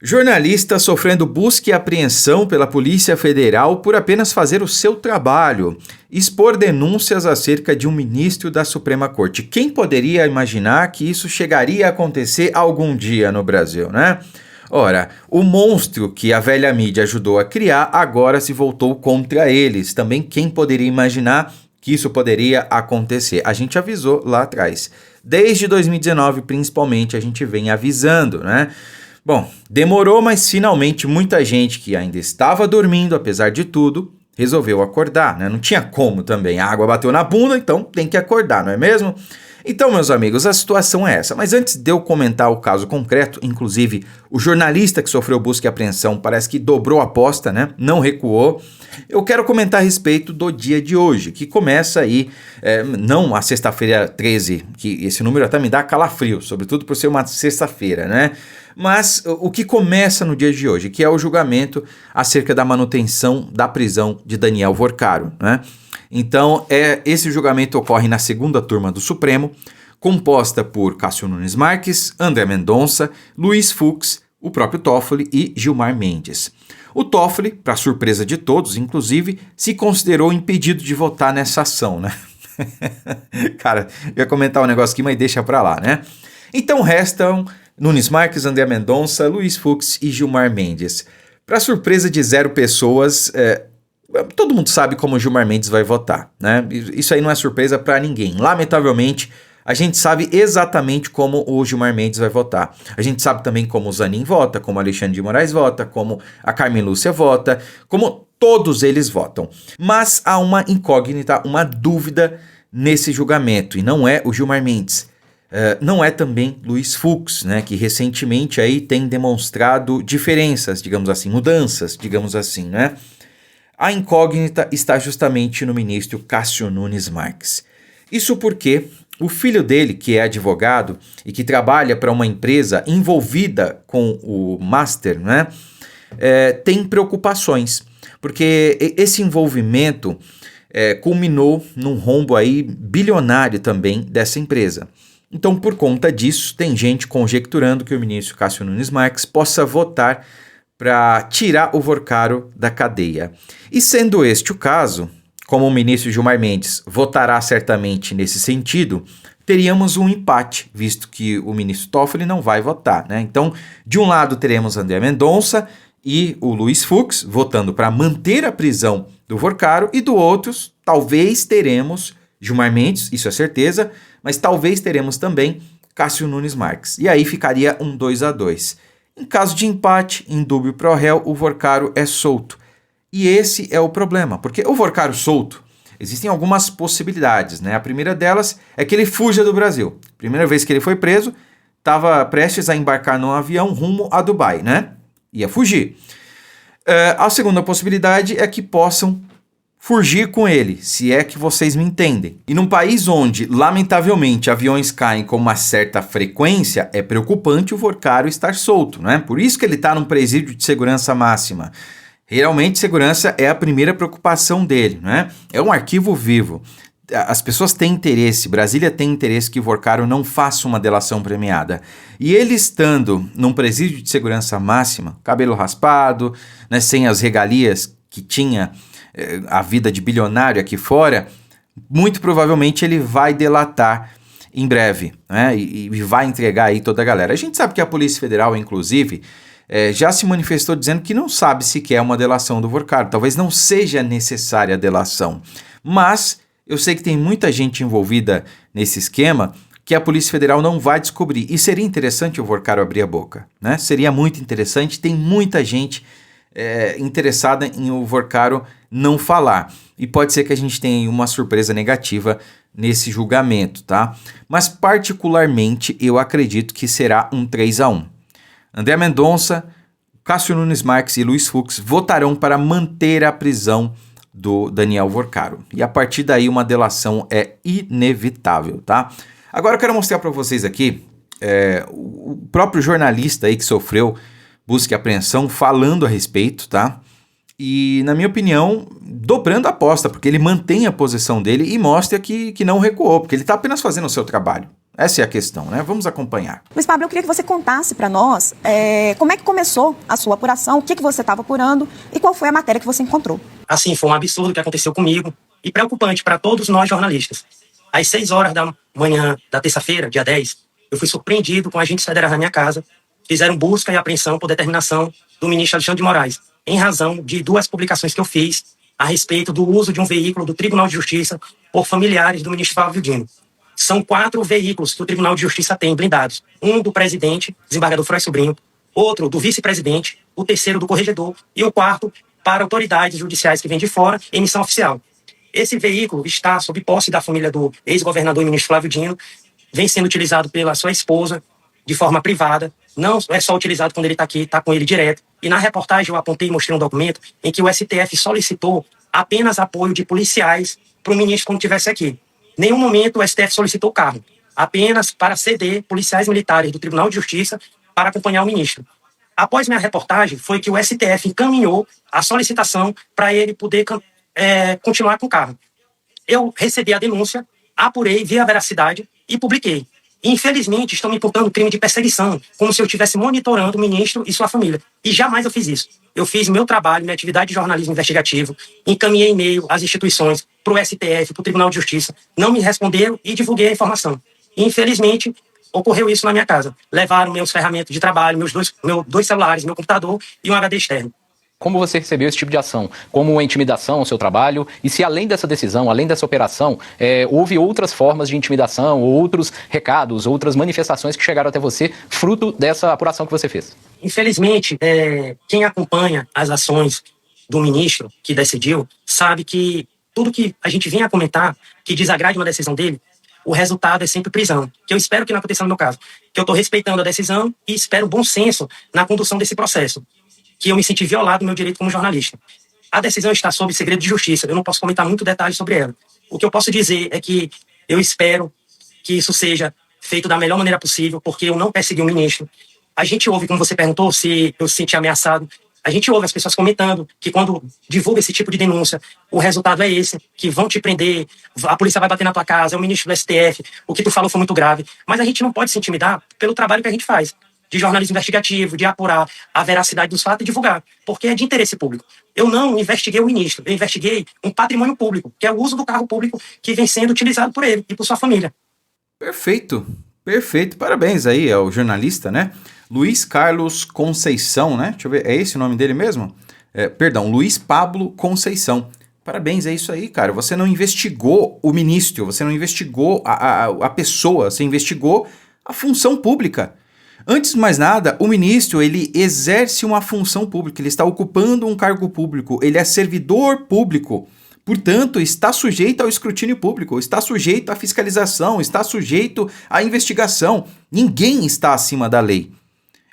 Jornalista sofrendo busca e apreensão pela Polícia Federal por apenas fazer o seu trabalho, expor denúncias acerca de um ministro da Suprema Corte. Quem poderia imaginar que isso chegaria a acontecer algum dia no Brasil, né? Ora, o monstro que a velha mídia ajudou a criar agora se voltou contra eles. Também quem poderia imaginar que isso poderia acontecer? A gente avisou lá atrás. Desde 2019, principalmente, a gente vem avisando, né? Bom, demorou, mas finalmente muita gente que ainda estava dormindo, apesar de tudo, resolveu acordar, né? Não tinha como também, a água bateu na bunda, então tem que acordar, não é mesmo? Então, meus amigos, a situação é essa. Mas antes de eu comentar o caso concreto, inclusive o jornalista que sofreu busca e apreensão parece que dobrou a aposta, né? Não recuou. Eu quero comentar a respeito do dia de hoje, que começa aí, não a sexta-feira 13, que esse número até me dá calafrio, sobretudo por ser uma sexta-feira, né? Mas o que começa no dia de hoje, que é o julgamento acerca da manutenção da prisão de Daniel Vorcaro, né? Então, esse julgamento ocorre na segunda turma do Supremo, composta por Cássio Nunes Marques, André Mendonça, Luiz Fux, o próprio Toffoli e Gilmar Mendes. O Toffoli, para surpresa de todos, inclusive, se considerou impedido de votar nessa ação, né? Cara, eu ia comentar um negócio aqui, mas deixa pra lá, né? Então restam Nunes Marques, André Mendonça, Luiz Fux e Gilmar Mendes. Para surpresa de 0 pessoas, todo mundo sabe como o Gilmar Mendes vai votar, né? Isso aí não é surpresa para ninguém. Lamentavelmente, a gente sabe exatamente como o Gilmar Mendes vai votar. A gente sabe também como o Zanin vota, como o Alexandre de Moraes vota, como a Carmen Lúcia vota, como todos eles votam. Mas há uma incógnita, uma dúvida nesse julgamento, e não é o Gilmar Mendes. Não é também Luiz Fux, né, que recentemente aí tem demonstrado diferenças, digamos assim, mudanças, digamos assim, né? A incógnita está justamente no ministro Cássio Nunes Marques. Isso porque o filho dele, que é advogado e que trabalha para uma empresa envolvida com o Master, né, tem preocupações, porque esse envolvimento culminou num rombo aí bilionário também dessa empresa. Então, por conta disso, tem gente conjecturando que o ministro Cássio Nunes Marques possa votar para tirar o Vorcaro da cadeia. E sendo este o caso, como o ministro Gilmar Mendes votará certamente nesse sentido, teríamos um empate, visto que o ministro Toffoli não vai votar, né? Então, de um lado teremos André Mendonça e o Luiz Fux votando para manter a prisão do Vorcaro, e do outro, talvez teremos Gilmar Mendes, isso é certeza, mas talvez teremos também Cássio Nunes Marques. E aí ficaria um 2-2. Em caso de empate, em dúbio pro réu, o Vorcaro é solto. E esse é o problema, porque o Vorcaro solto, existem algumas possibilidades, né? A primeira delas é que ele fuja do Brasil. Primeira vez que ele foi preso, estava prestes a embarcar num avião rumo a Dubai, né? Ia fugir. A segunda possibilidade é que possam fugir com ele, se é que vocês me entendem. E num país onde, lamentavelmente, aviões caem com uma certa frequência, é preocupante o Vorcaro estar solto, né? Por isso que ele está num presídio de segurança máxima. Realmente, segurança é a primeira preocupação dele, né? É um arquivo vivo. As pessoas têm interesse, Brasília tem interesse que o Vorcaro não faça uma delação premiada. E ele estando num presídio de segurança máxima, cabelo raspado, né, sem as regalias que tinha a vida de bilionário aqui fora, muito provavelmente ele vai delatar em breve, né? E vai entregar aí toda a galera. A gente sabe que a Polícia Federal, inclusive, já se manifestou dizendo que não sabe se quer uma delação do Vorcaro. Talvez não seja necessária a delação. Mas eu sei que tem muita gente envolvida nesse esquema que a Polícia Federal não vai descobrir. E seria interessante o Vorcaro abrir a boca, né? Seria muito interessante. Tem muita gente interessada em o Vorcaro não falar. E pode ser que a gente tenha uma surpresa negativa nesse julgamento, tá? Mas particularmente eu acredito que será um 3-1. André Mendonça, Cássio Nunes Marques e Luiz Fux votarão para manter a prisão do Daniel Vorcaro. E a partir daí uma delação é inevitável, tá? Agora eu quero mostrar para vocês aqui o próprio jornalista aí que sofreu busca e apreensão falando a respeito, tá? E, na minha opinião, dobrando a aposta, porque ele mantém a posição dele e mostra que não recuou, porque ele está apenas fazendo o seu trabalho. Essa é a questão, né? Vamos acompanhar. Luiz Pablo, eu queria que você contasse para nós como é que começou a sua apuração, o que você estava apurando e qual foi a matéria que você encontrou. Assim, foi um absurdo que aconteceu comigo e preocupante para todos nós jornalistas. Às 6 horas da manhã da terça-feira, dia 10, eu fui surpreendido com agentes federais na minha casa. Fizeram busca e apreensão por determinação do ministro Alexandre de Moraes, em razão de 2 publicações que eu fiz a respeito do uso de um veículo do Tribunal de Justiça por familiares do ministro Flávio Dino. São 4 veículos que o Tribunal de Justiça tem blindados. Um do presidente, desembargador Froy Sobrinho, outro do vice-presidente, o terceiro do corregedor e o quarto para autoridades judiciais que vêm de fora em missão oficial. Esse veículo está sob posse da família do ex-governador e ministro Flávio Dino, vem sendo utilizado pela sua esposa de forma privada, não é só utilizado quando ele está aqui, está com ele direto. E na reportagem eu apontei e mostrei um documento em que o STF solicitou apenas apoio de policiais para o ministro quando estivesse aqui. Em nenhum momento o STF solicitou carro, apenas para ceder policiais militares do Tribunal de Justiça para acompanhar o ministro. Após minha reportagem, foi que o STF encaminhou a solicitação para ele poder continuar com o carro. Eu recebi a denúncia, apurei, vi a veracidade e publiquei. Infelizmente, estão me imputando crime de perseguição, como se eu estivesse monitorando o ministro e sua família. E jamais eu fiz isso. Eu fiz meu trabalho, minha atividade de jornalismo investigativo, encaminhei e-mail às instituições, para o STF, para o Tribunal de Justiça, não me responderam e divulguei a informação. Infelizmente, ocorreu isso na minha casa. Levaram meus ferramentas de trabalho, meus dois celulares, meu computador e um HD externo. Como você recebeu esse tipo de ação? Como uma intimidação ao seu trabalho? E se além dessa decisão, além dessa operação, houve outras formas de intimidação, outros recados, outras manifestações que chegaram até você, fruto dessa apuração que você fez? Infelizmente, quem acompanha as ações do ministro que decidiu, sabe que tudo que a gente vinha a comentar, que desagrade uma decisão dele, o resultado é sempre prisão. Que eu espero que não aconteça no meu caso. Que eu estou respeitando a decisão e espero bom senso na condução desse processo. Que eu me senti violado no meu direito como jornalista. A decisão está sob segredo de justiça, eu não posso comentar muito detalhes sobre ela. O que eu posso dizer é que eu espero que isso seja feito da melhor maneira possível, porque eu não persegui o ministro. A gente ouve, como você perguntou, se eu se senti ameaçado, a gente ouve as pessoas comentando que quando divulga esse tipo de denúncia, o resultado é esse, que vão te prender, a polícia vai bater na tua casa, é o ministro do STF, o que tu falou foi muito grave. Mas a gente não pode se intimidar pelo trabalho que a gente faz, de jornalismo investigativo, de apurar a veracidade dos fatos e divulgar, porque é de interesse público. Eu não investiguei o ministro, eu investiguei um patrimônio público, que é o uso do carro público que vem sendo utilizado por ele e por sua família. Perfeito, perfeito. Parabéns aí ao jornalista, né? Luiz Carlos Conceição, né? Deixa eu ver, é esse o nome dele mesmo? Perdão, Luiz Pablo Conceição. Parabéns, é isso aí, cara. Você não investigou o ministro, você não investigou a pessoa, você investigou a função pública. Antes de mais nada, o ministro, ele exerce uma função pública, ele está ocupando um cargo público, ele é servidor público, portanto, está sujeito ao escrutínio público, está sujeito à fiscalização, está sujeito à investigação. Ninguém está acima da lei.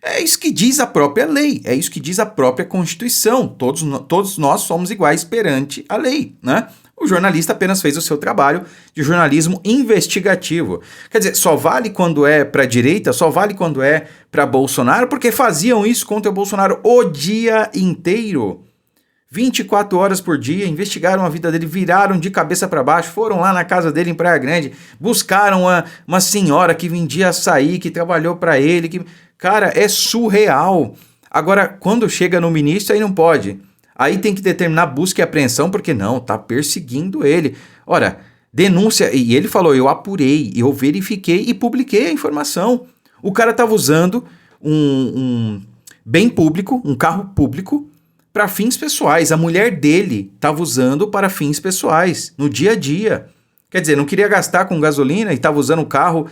É isso que diz a própria lei, é isso que diz a própria Constituição. Todos nós somos iguais perante a lei, né? O jornalista apenas fez o seu trabalho de jornalismo investigativo. Quer dizer, só vale quando é para a direita, só vale quando é para Bolsonaro, porque faziam isso contra o Bolsonaro o dia inteiro. 24 horas por dia, investigaram a vida dele, viraram de cabeça para baixo, foram lá na casa dele em Praia Grande, buscaram uma senhora que vendia açaí, que trabalhou para ele. Cara, é surreal. Agora, quando chega no ministro, aí não pode. Aí tem que determinar busca e apreensão, porque não, tá perseguindo ele. Ora, denúncia, e ele falou, eu apurei, eu verifiquei e publiquei a informação. O cara estava usando um bem público, um carro público, para fins pessoais. A mulher dele estava usando para fins pessoais, no dia a dia. Quer dizer, não queria gastar com gasolina e estava usando o carro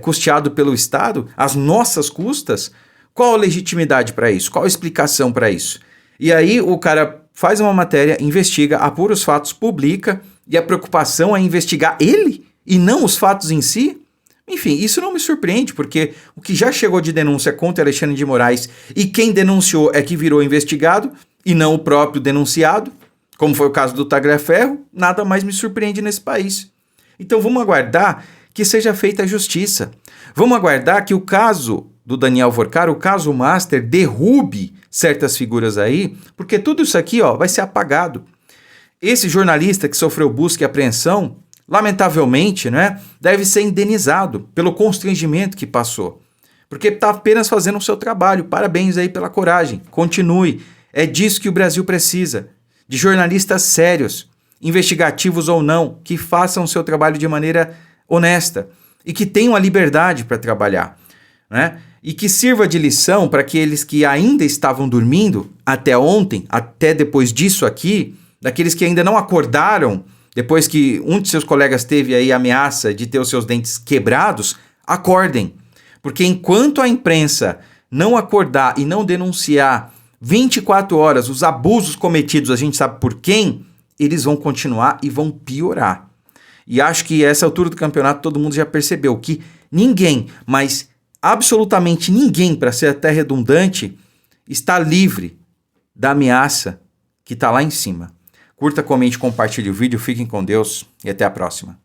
custeado pelo Estado, às nossas custas. Qual a legitimidade para isso? Qual a explicação para isso? E aí o cara faz uma matéria, investiga, apura os fatos, publica, e a preocupação é investigar ele e não os fatos em si? Enfim, isso não me surpreende, porque o que já chegou de denúncia contra Alexandre de Moraes e quem denunciou é que virou investigado e não o próprio denunciado, como foi o caso do Tagliaferro, nada mais me surpreende nesse país. Então vamos aguardar que seja feita a justiça. Vamos aguardar que o caso do Daniel Vorcar, o caso Master, derrube certas figuras aí, porque tudo isso aqui vai ser apagado. Esse jornalista que sofreu busca e apreensão lamentavelmente, né, deve ser indenizado pelo constrangimento que passou. Porque está apenas fazendo o seu trabalho. Parabéns aí pela coragem. Continue. É disso que o Brasil precisa. De jornalistas sérios, investigativos ou não, que façam o seu trabalho de maneira honesta e que tenham a liberdade para trabalhar, né? E que sirva de lição para aqueles que ainda estavam dormindo até ontem, até depois disso aqui, daqueles que ainda não acordaram depois que um de seus colegas teve aí a ameaça de ter os seus dentes quebrados. Acordem, porque enquanto a imprensa não acordar e não denunciar 24 horas os abusos cometidos, a gente sabe por quem, eles vão continuar e vão piorar. E acho que essa altura do campeonato todo mundo já percebeu que ninguém, mas absolutamente ninguém, para ser até redundante, está livre da ameaça que está lá em cima. Curta, comente, compartilhe o vídeo, fiquem com Deus e até a próxima.